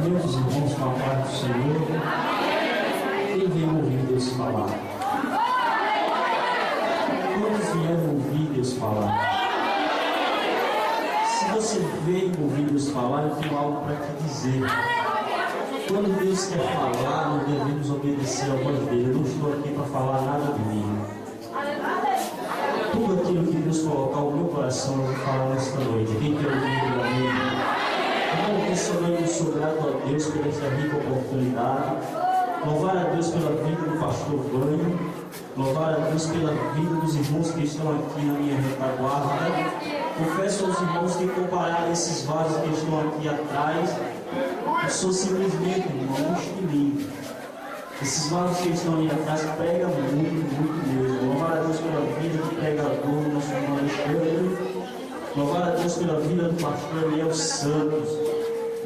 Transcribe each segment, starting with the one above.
Meus irmãos, com a paz do Senhor, quem veio ouvir Deus falar? Quantos vieram ouvir Deus falar? Se você veio ouvir Deus falar, eu tenho algo para te dizer. Quando Deus quer falar, nós devemos obedecer a voz dele. Eu não estou aqui para falar nada de mim. Tudo aquilo que Deus colocar no meu coração, eu vou falar nesta noite. Quem quer ouvir, amém? Irmão, nessa noite eu sou grato a Deus por esta rica oportunidade. Louvar a Deus pela vida do pastor Vânio. Louvar a Deus pela vida dos irmãos que estão aqui na minha retaguarda. Confesso aos irmãos que comparar esses vasos que estão aqui atrás, eu sou simplesmente, irmão, um estilinho. Esses vasos que estão aí atrás pregam muito mesmo. Louvar a Deus pela vida do pregador, nosso irmão Alexandre. Louvar a Deus pela vida do pastor Eliel Santos,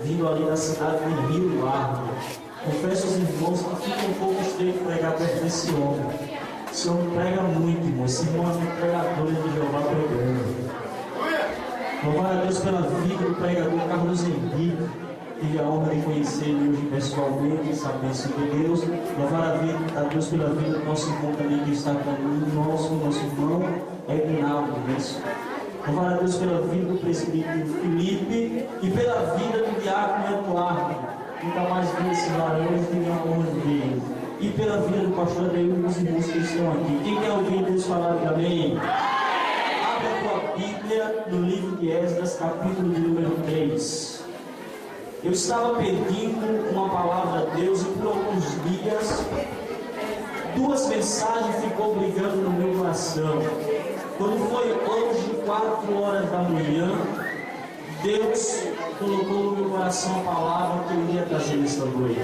vindo ali da cidade de Rio Largo. Confesso aos irmãos que fica um pouco estranho pregar perto desse homem. Esse homem prega muito, irmão. Esse irmão é um pregador de Jeová pregando. Louvar a Deus pela vida do pregador Carlos Henrique. Tive a honra de conhecer ele hoje pessoalmente, saber sobre Deus. Louvar a Deus pela vida do nosso irmão também que está conosco, nosso irmão Edinaldo. Louvar a Deus pela vida do presbítero Felipe e pela vida do diácono Eduardo. Nunca mais vi esse varão, tive a honra dele. E pela vida do pastor Adeildo e dos irmãos que estão aqui. Quem quer ouvir Deus falar de amém? Abre a tua Bíblia no livro de Esdras, capítulo de número 3. Eu estava pedindo uma palavra a Deus e por alguns dias, duas mensagens ficou brigando no meu coração. Quando foi hoje, 4 horas da manhã, Deus colocou no meu coração a palavra que eu iria trazer nesta noite.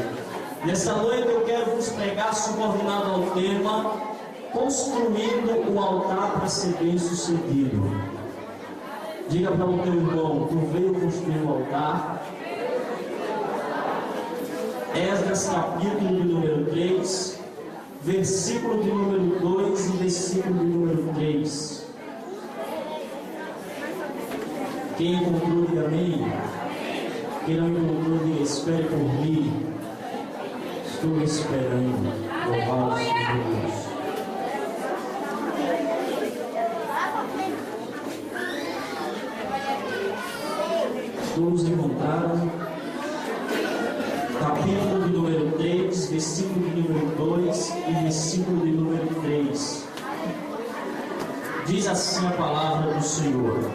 Nesta noite eu quero vos pregar subordinado ao tema construindo um altar para ser bem sucedido. Diga para o teu irmão, tu veio construir um altar. Esdras capítulo de número 3, versículo de número 2 e versículo de número 3. Quem encontrou, diga amém. Quem não encontrou, diga espere por mim. Estou esperando. Louvado seja Deus. Todos encontraram? Capítulo de número 3, versículo de número 2 e versículo de número 3. Diz assim a palavra do Senhor.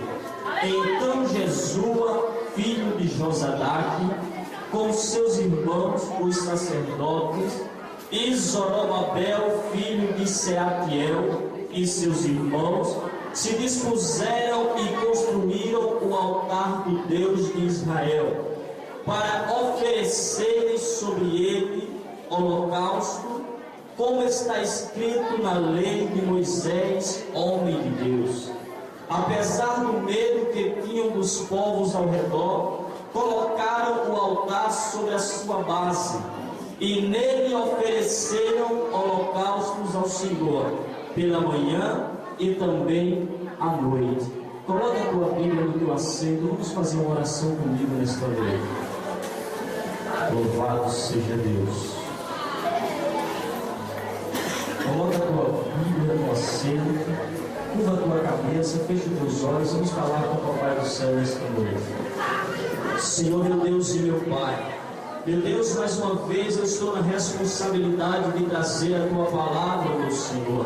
Então Jesua, filho de Josadaque, com seus irmãos, os sacerdotes, e Zorobabel, filho de Seatiel, e seus irmãos, se dispuseram e construíram o altar do Deus de Israel, para oferecerem sobre ele holocausto, como está escrito na lei de Moisés, homem de Deus. Apesar do medo que tinham dos povos ao redor, colocaram o altar sobre a sua base, e nele ofereceram holocaustos ao Senhor, pela manhã e também à noite. Coloque a tua Bíblia no teu assento, vamos fazer uma oração comigo nesta noite. Louvado seja Deus. Coloque a tua Bíblia no assento, curva a tua cabeça, feche os teus olhos, vamos falar com o Papai do Céu nesta noite. Senhor, meu Deus e meu Pai, meu Deus, mais uma vez eu estou na responsabilidade de trazer a tua palavra, meu Senhor.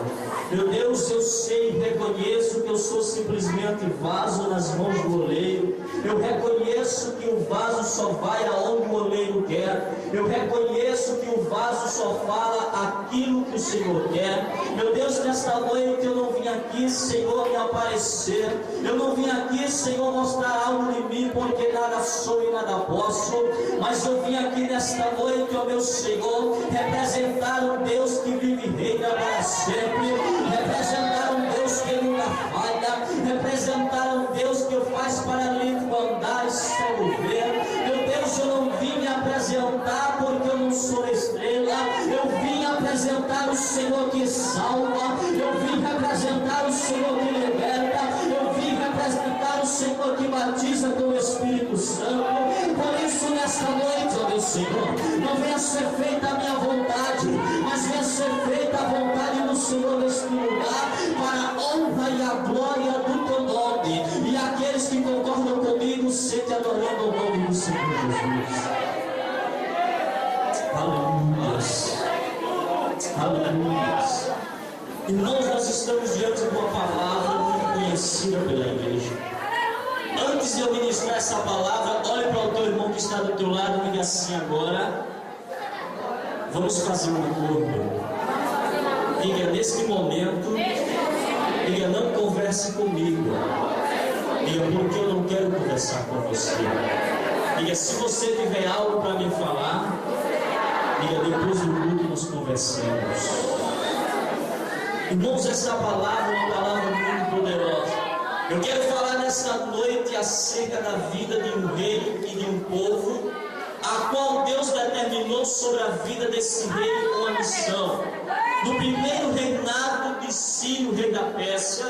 Meu Deus, eu sei e reconheço que eu sou simplesmente vaso nas mãos do oleiro. Eu reconheço que o vaso só vai aonde o oleiro quer. Eu reconheço que o vaso só fala aquilo que o Senhor quer. Meu Deus, nesta noite eu não vim aqui, Senhor, me aparecer. Eu não vim aqui, Senhor, mostrar algo de mim, porque nada sou e nada posso. Mas eu vim aqui nesta noite, ó meu Senhor, representar um Deus que vive e reina para sempre. Representar um Deus que nunca falha, representar um Deus que faz paralítico andar e cego ver. Meu Deus, eu não vim me apresentar porque eu não sou estrela, eu vim apresentar o Senhor que salva, eu vim representar o Senhor que liberta, eu vim representar o Senhor que batiza com o Espírito Santo. Por isso, nesta noite, ó Deus Senhor Jesus. Aleluias. Aleluias. Irmãos, nós estamos diante de uma palavra muito conhecida pela igreja. Antes de eu ministrar essa palavra, olhe para o teu irmão que está do teu lado e diga assim agora: vamos fazer um acordo. Diga neste momento, diga não converse comigo. Diga porque eu não quero conversar com você. Diga se você tiver algo para me falar, diga depois do culto nós conversamos. Irmãos, essa palavra é uma palavra muito poderosa. Eu quero falar nesta noite acerca da vida de um rei e de um povo, a qual Deus determinou sobre a vida desse rei uma missão. No primeiro reinado de Ciro, rei da Pérsia,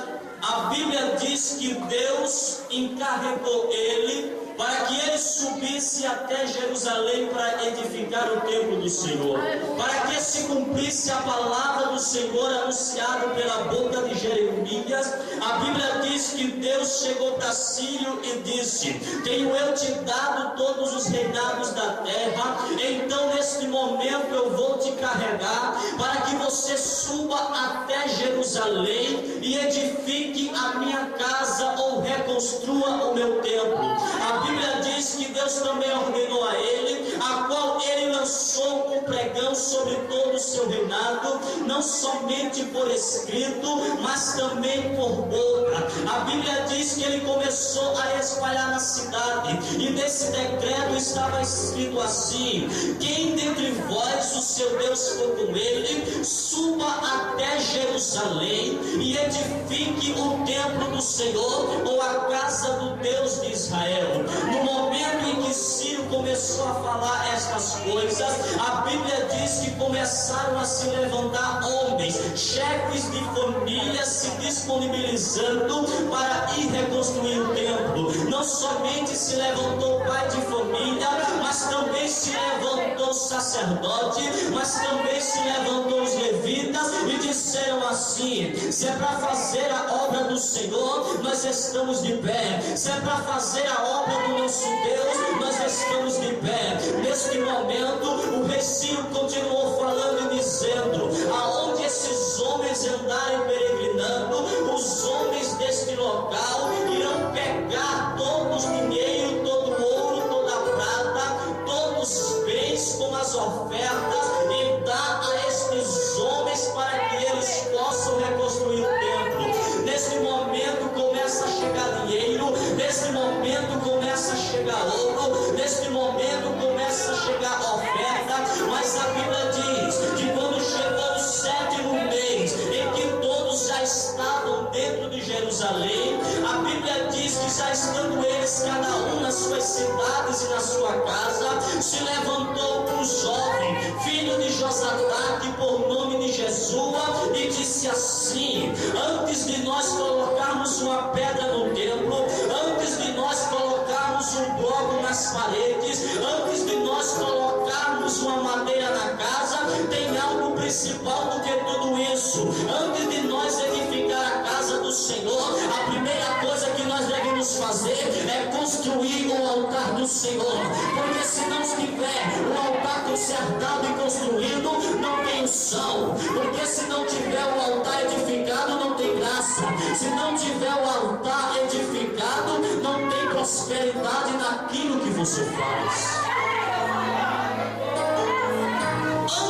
a Bíblia diz que Deus encarregou ele para que ele subisse até Jerusalém para edificar o templo do Senhor, para que se cumprisse a palavra do Senhor anunciada pela boca de Jeremias. A Bíblia diz que Deus chegou para Ciro e disse: tenho eu te dado todos os reinados da terra, então neste momento eu vou te carregar para que você suba até Jerusalém e edifique a minha casa ou reconstrua o meu templo. A Bíblia diz que Deus também ordenou a ele, a qual ele lançou um pregão sobre todo o seu reinado, não somente por escrito, mas também por boca. A Bíblia diz que ele começou a espalhar na cidade, e nesse decreto estava escrito assim: quem dentre vós o seu Deus for com ele, suba até Jerusalém e edifique o templo do Senhor ou a casa do Deus de Israel. No momento em que Ciro começou a falar estas coisas, a Bíblia diz que começaram a se levantar homens, chefes de família, se disponibilizando para ir reconstruir o templo. Não somente se levantou o pai de família, mas também se levantou o sacerdote, mas também se levantou os levitas e disseram assim: se é para fazer a obra do Senhor, nós estamos de pé. Se é para fazer a obra do nosso Deus, nós estamos de pé. Neste momento, o rei Ciro continuou falando e dizendo: aonde esses homens andarem peregrinando, os homens deste local irão pegar todo o dinheiro, todo o ouro, toda a prata, todos os bens com as ofertas e dar a estes homens para que eles possam reconstruir o templo. Neste momento começa a chegar dinheiro, neste momento começa a chegar ouro, neste momento começa a chegar oferta, mas a Bíblia diz que quando chegou o 7º mês, em que todos já estavam dentro de Jerusalém, a Bíblia diz que já estando eles, cada um nas suas cidades e na sua casa, se levantou um jovem, filho de Josadaque, por nome de Jesua, e disse assim: antes de nós colocarmos uma pedra no templo, antes de nós colocarmos um bloco nas paredes, antes de nós colocarmos uma madeira na casa, tem algo principal do que tudo isso. Antes de nós edificar a casa do Senhor, a primeira coisa que nós devemos fazer é construir o altar do Senhor, porque se não tiver o altar consertado e construído, não tem unção, porque se não tiver o altar edificado, não tem graça, se não tiver o altar edificado, não tem prosperidade naquilo que você faz.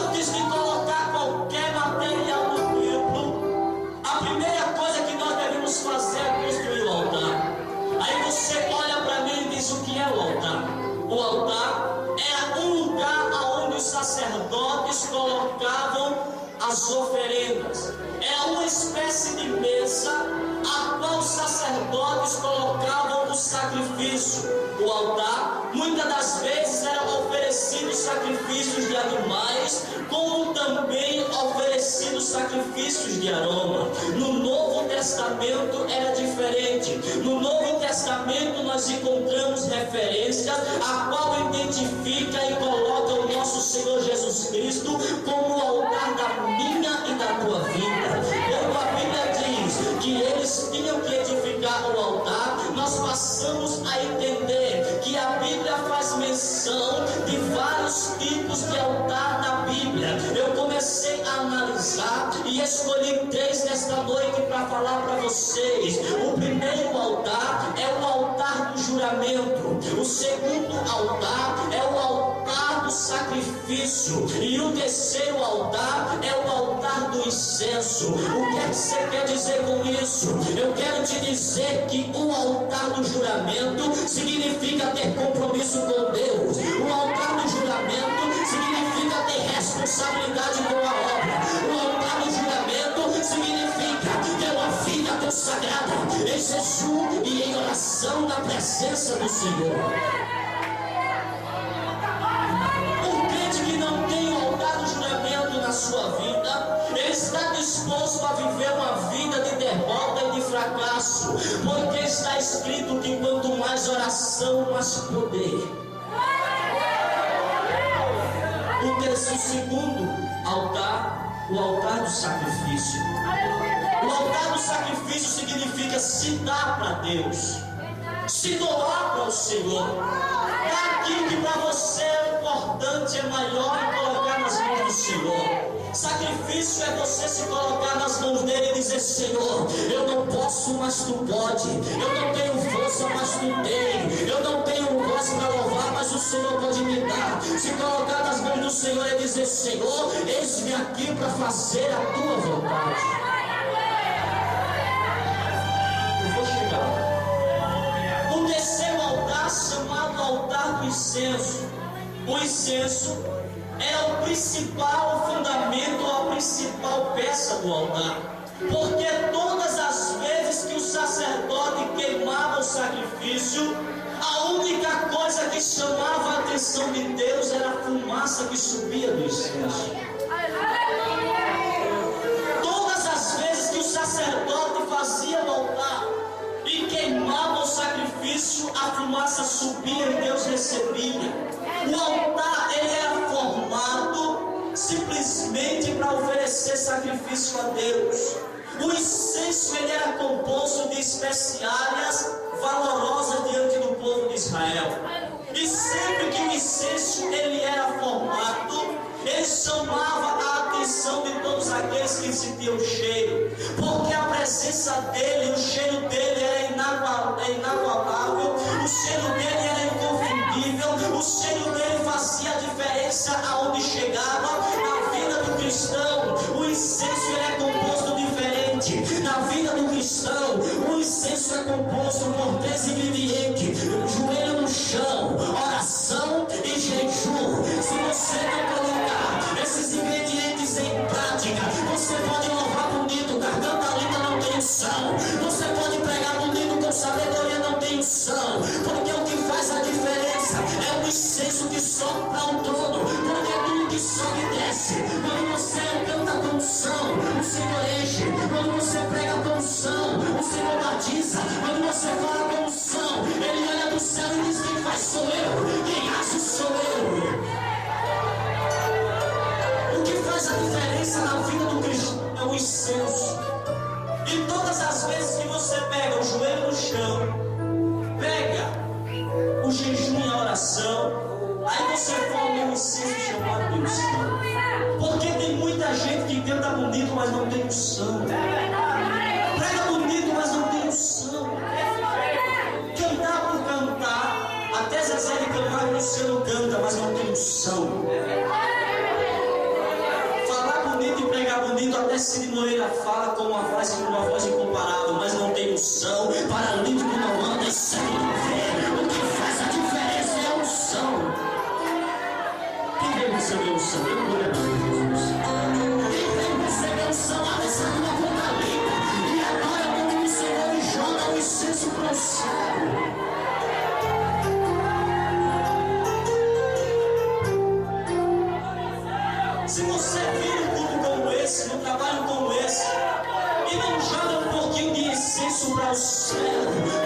Antes de colocar qualquer material no templo, a primeira coisa que nós devemos fazer é construir o altar. Aí você olha para mim e diz: o que é o altar? O altar é um lugar onde os sacerdotes colocavam as oferendas. É uma espécie de mesa a qual os sacerdotes colocavam o sacrifício. O altar, muitas das vezes, era oferecido sacrifícios de animais, como também oferecidos sacrifícios de aroma. No Novo Testamento era diferente. No Novo Testamento nós encontramos referências a qual identifica e coloca o nosso Senhor Jesus Cristo como o altar da minha e da tua vida. Quando a Bíblia diz que eles tinham que edificar o altar, nós passamos a entender que a Bíblia faz nesta noite para falar para vocês. O primeiro altar é o altar do juramento. O segundo altar é o altar do sacrifício. E o terceiro altar é o altar do incenso. O que é que você quer dizer com isso? Eu quero te dizer que o altar do juramento significa ter compromisso com Deus. O altar do juramento significa ter responsabilidade com a obra. O altar do juramento significa ter uma vida consagrada em jejum e em oração na presença do Senhor. Um crente que não tem o altar do juramento na sua vida, ele está disposto a viver uma vida de derrota e de fracasso, porque está escrito que quanto mais oração, mais poder. O segundo altar, o altar do sacrifício. O altar do sacrifício significa se dar para Deus, se doar para o Senhor. É aquilo que para você é importante, é maior que colocar nas mãos do Senhor. Sacrifício é você se colocar nas mãos dele e dizer: Senhor, eu não posso, mas tu pode. Eu não tenho força, mas tu tem. Eu não tenho voz para louvar, mas o Senhor pode me dar. Se colocar nas mãos do Senhor e dizer: Senhor, eis-me aqui para fazer a tua vontade. Eu vou chegar. O terceiro altar, chamado altar do incenso. O incenso é o principal fundamento, a principal peça do altar, porque todas as vezes que o sacerdote queimava o sacrifício, a única coisa que chamava a atenção de Deus era a fumaça que subia do incenso. Todas as vezes que o sacerdote fazia o altar e queimava o sacrifício, a fumaça subia e Deus recebia. O altar, ele era formado simplesmente para oferecer sacrifício a Deus. O incenso, ele era composto de especiarias valorosas diante do povo de Israel. E sempre que o incenso ele era formado, ele chamava a atenção de todos aqueles que sentiam o cheiro, porque a presença dele, o cheiro dele era inagualável, o cheiro dele era inconfundível, o cheiro dele fazia a diferença aonde chegava na vida do cristão. O incenso ele é composto diferente. Na vida do cristão, o incenso é composto por 3 ingredientes: joelho no chão, oração e jejum. Se você não colocar esses ingredientes em prática, você pode louvar bonito, garganta linda, não tem unção. Você pode pregar bonito, com sabedoria, não tem unção. Porque o que faz a diferença é o incenso que sobe para o trono. Porque tudo que sobe e desce. Quando você canta com unção, o Senhor enche. Quando você prega com unção, o Senhor batiza. Quando você fala com unção, Ele olha do céu e diz: quem faz sou eu, quem age sou eu. O que faz a diferença na vida do cristão é o incenso. E todas as vezes que você pega o joelho no chão, pega o jejum e a oração, aí você forma um incenso chamado de unção. Porque tem muita gente que canta bonito, mas não tem unção. Prega bonito, mas não tem unção. Cantar por cantar, até Zezé de Camargo no céu canta, mas não tem unção. Falar bonito e pregar bonito, até Cid Moreira fala com uma voz incomparável, mas não tem unção. Paralítico não anda e cego não vê. O que faz a diferença é a unção. Quem veio receber unção? Eu não vou levar Jesus. Quem veio receber unção, abre essa tua boca limpa e adora o nome do Senhor e joga o incenso para o céu. Se você vir um culto como esse, num trabalho como esse, e não joga um pouquinho de incenso para o céu,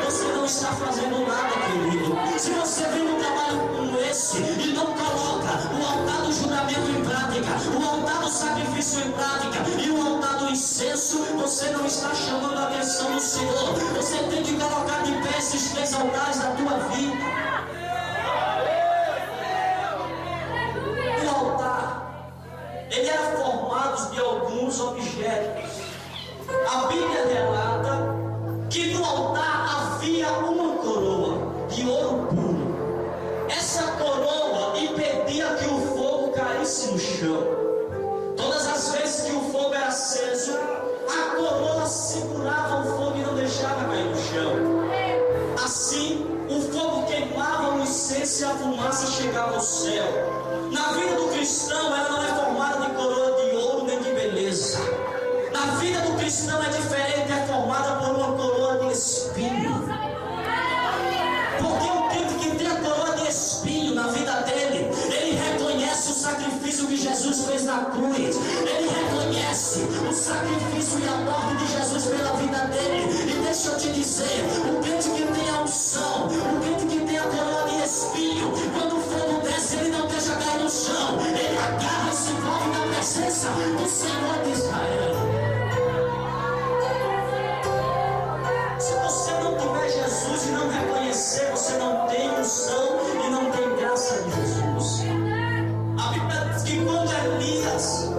você não está fazendo nada, querido. Se você vir num trabalho como esse e não coloca o altar do juramento em prática, o altar do sacrifício em prática e o altar do incenso, você não está chamando a atenção do Senhor. Você tem que colocar de pé esses 3 altares da tua vida. O altar, ele era formado de alguns objetos. A Bíblia relata que no altar havia uma coroa de ouro puro. Essa coroa impedia que o fogo caísse no chão. Todas as vezes que o fogo era aceso, a coroa segurava o fogo e não deixava cair no chão. Assim, o fogo queimava o incenso e a fumaça chegava ao céu. Na vida do cristão, ela não é formada de coroa de ouro nem de beleza. Na vida do cristão é diferente, é formada por uma coroa de espinho. Porque o crente que tem a coroa de espinho na vida dele, ele reconhece o sacrifício que Jesus fez na cruz. Ele reconhece o sacrifício e a morte de Jesus pela vida dele. E deixa eu te dizer, o crente que tem a unção, o crente que tem a coroa de espinho, quando o fogo desce, ele não deixa cair no chão. Ele agarra e se envolve na presença do Senhor de Israel. Se você não tiver Jesus e não reconhecer, você não tem unção e não tem graça de Jesus. A Bíblia diz que quando Elias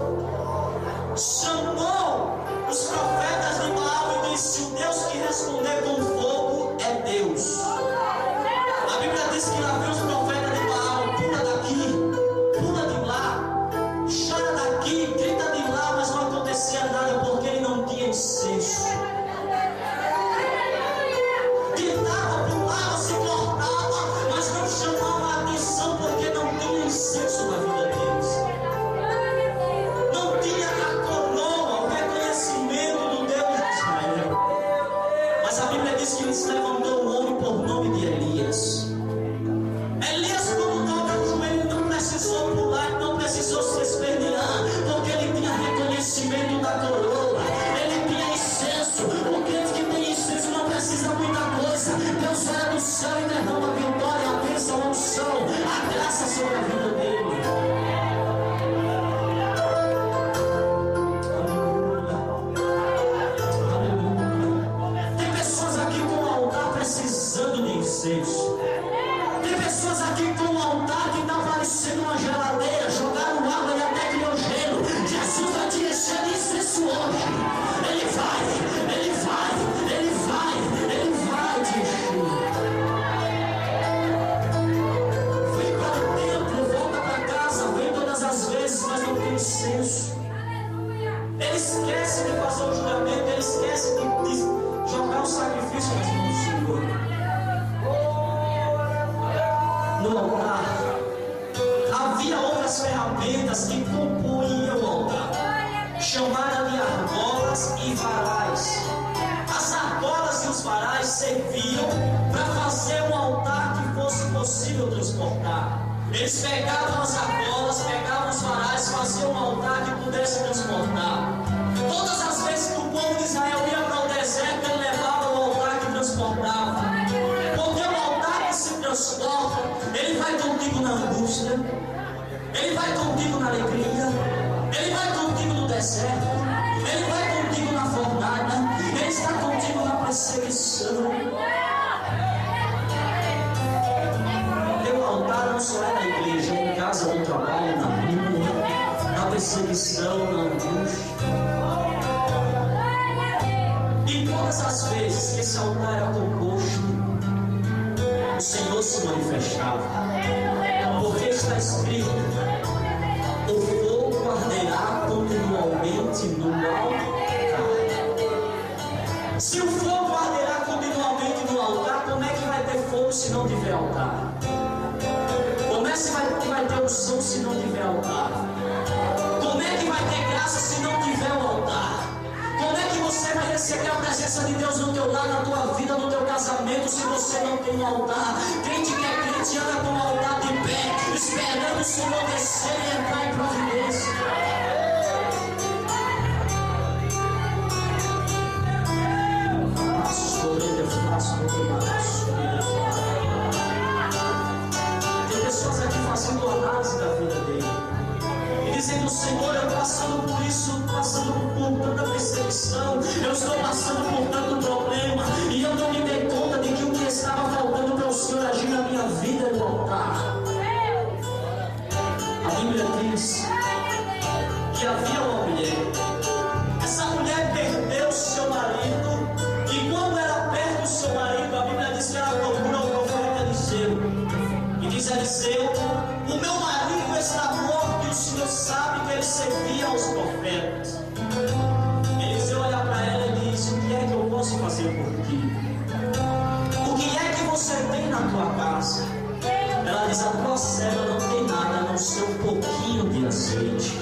chamou os profetas de Baal e disse: o Deus que responder com fogo é Deus. A Bíblia diz que lá veio os profetas de Baal: pula daqui, pula de lá, chora daqui, grita de lá, mas não acontecia nada porque ele não tinha incenso. Gritava, pulava, se cortava, mas não chamava a atenção porque não tinha incenso na vida deles. Não tinha a coroa, o reconhecimento do Deus de Israel. Mas a Bíblia diz que eles levantou um homem por nome de Elias. Elias, quando dobra o joelho, não precisou pular, não precisou se espernear, porque ele tinha reconhecimento da coroa, ele tinha incenso. O crente que tem incenso não precisa muita coisa. Deus olha do céu e derrama a vitória, a bênção, a unção, a graça sobre a vida dele. Aleluia. Tem pessoas aqui com o altar precisando de incenso. Tem pessoas aqui com o altar que está parecendo uma geladeira, jogaram água e até criou gelo. Jesus vai te encher de incenso hoje. Ele vai, ele vai, ele vai, ele vai te encher. Vem para o templo, volta para casa, vem todas as vezes, mas não tem incenso. Ele esquece de fazer o juramento, ele esquece de jogar o sacrifício nas mãos do Senhor. No altar havia outras ferramentas que compunham o altar, chamadas de argolas e varais. As argolas e os varais serviam para fazer um altar que fosse possível transportar. Eles pegavam as argolas, pegavam os varais, faziam um altar que pudesse transportar. Todas as vezes que o povo de Israel ia para o deserto, ele levava o altar que transportava. Porque o altar que se transporta, ele vai contigo na angústia, ele vai contigo na alegria, ele vai contigo no deserto, ele vai contigo na fornalha, ele está contigo na perseguição. Teu altar não só é na igreja, é em casa, no trabalho, na rua, na perseguição, na angústia. E todas as vezes que esse altar era composto, o Senhor se manifestava. Porque está escrito: o fogo arderá continuamente no altar. Se o fogo arderá continuamente no altar, como é que vai ter fogo se não tiver altar? Como é que vai ter unção se não tiver altar? Como é que vai ter graça se não tiver o altar? Como é que você vai receber a presença de Deus no teu lar, na tua vida, no teu casamento, se você não tem um altar? Crente que é crente anda com o altar de pé, esperando o Senhor descer e entrar em providência. Tem pessoas aqui fazendo análise da vida dele e dizendo: Senhor, eu passando por isso, passando por tanta perseguição, eu estou passando por tanto problema, e eu não me dei conta de que o que estava faltando para o Senhor agir na minha vida é o altar. A Bíblia diz fazer por ti. O que é que você tem na tua casa? Ela diz: a tua serva não tem nada a não ser um pouquinho de azeite.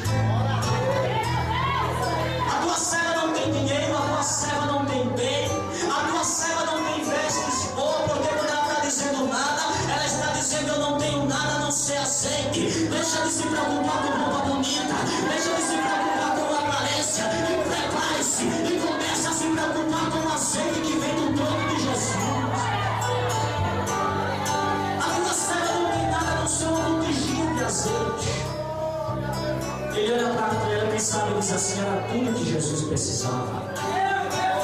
A tua serva não tem dinheiro, a tua serva não tem bem, a tua serva não tem vestes boas, porque quando ela está dizendo nada, ela está dizendo: eu não tenho nada a não ser azeite. Deixa de se preocupar com roupa bonita, deixa de se preocupar com aparência, e prepare-se e comece a se preocupar com o azeite que vem do trono de Jesus. Azeite. Ele olha para ela e sabe, diz assim: era tudo que Jesus precisava.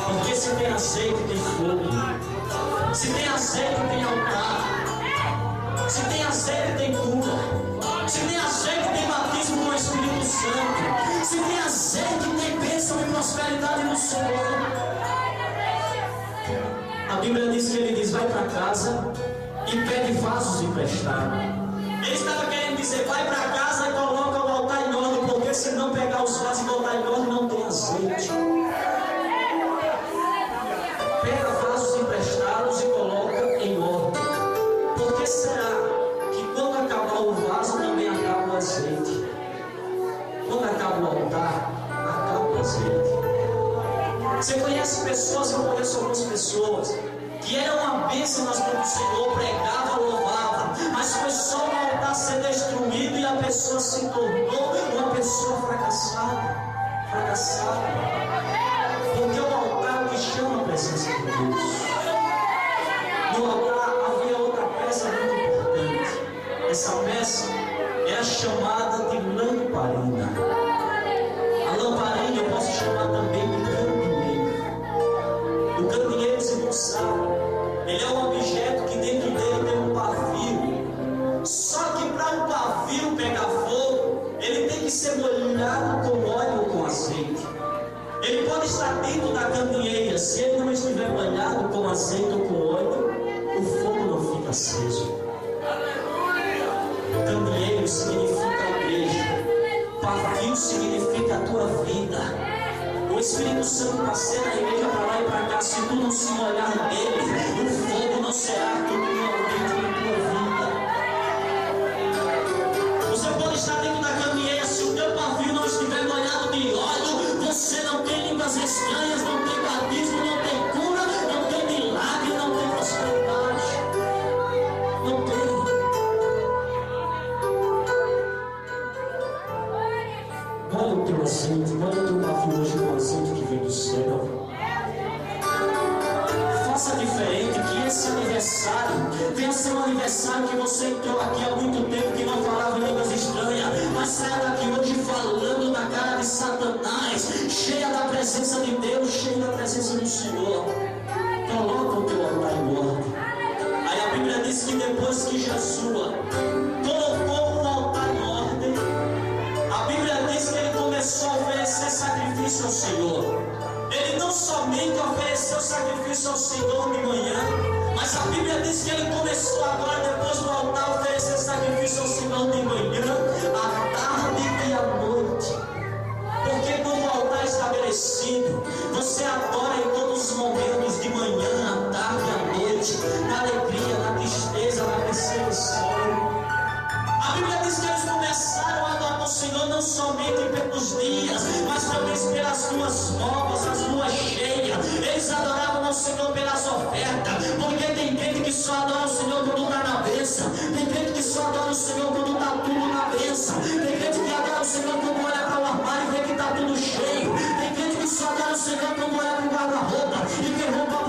Porque se tem azeite, tem fogo. Se tem azeite, tem altar. Se tem azeite, tem cura. Se tem azeite, tem batismo com o Espírito Santo. Se tem azeite, tem bênção e prosperidade no Senhor. A Bíblia diz que ele diz: vai para casa e pede vasos emprestados. Ele estava querendo dizer: vai para casa e coloca o altar em ordem, porque se não pegar os vasos e botar em ordem, não tem azeite. Pega vasos emprestados e coloca em ordem. Por que será que quando acabar o vaso também acaba o azeite? Quando acaba o altar, acaba o azeite. Você conhece pessoas, eu conheço algumas pessoas que eram uma bênção nas mãos do Senhor, pregava, louvava, mas foi só o altar ser destruído e a pessoa se tornou uma pessoa fracassada. Porque o altar é o que chama a presença de Deus. No altar havia outra peça muito importante. Essa peça era chamada de lamparina. A lamparina eu posso chamar também de candeeiro. O candeeiro, você não sabe, ele é um objeto que dentro dele tem um pavio. Só que para um pavio pegar fogo, ele tem que ser molhado com óleo ou com azeite. Ele pode estar dentro da candeeira, se ele não estiver molhado com azeite ou com óleo, o fogo não fica aceso. Candeeiro significa a igreja, pavio significa a tua vida. O Espírito Santo passeia na igreja para lá e para cá. Se tu não se molhar nele, o fogo não será totalmente na tua vida. Você pode estar dentro da candeeira, se o teu pavio não estiver molhado de óleo, você não tem línguas estranhas, não tem batismo, não tem cura, não tem milagre, não tem prosperidade. Não tem. Olha o teu azeite, olha o teu pavio hoje com o azeite que vem do céu. Faça diferente, que esse aniversário venha ser um aniversário que você entrou aqui há muito tempo, que não falava línguas estranhas, mas saia daqui hoje falando na cara de Satanás, cheia da presença de Deus, cheia da presença do Senhor. Coloca o teu altar em ordem. Aí a Bíblia diz que depois que Jesus colocou o altar em ordem, a Bíblia diz que ele começou a oferecer sacrifício ao Senhor. Ele não somente ofereceu sacrifício ao Senhor de manhã, mas a Bíblia diz que ele começou agora, depois do altar, a oferecer sacrifício ao Senhor de manhã, à tarde e à noite. Porque quando o altar é estabelecido, você adora em todos os momentos, de manhã, à tarde e à noite, na alegria, na tristeza, na perseguição. A Bíblia diz que eles começaram a adorar o Senhor não somente pelos dias, mas também pelas luas novas, as luas cheias. Eles adoravam o Senhor pelas ofertas, porque tem gente que só adora o Senhor quando está na bênção, tem gente que só adora o Senhor quando está tudo na bênção, tem gente que adora o Senhor quando olha para o armário e vê que está tudo cheio, tem gente que só adora o Senhor quando olha para o guarda-roupa e vê roupa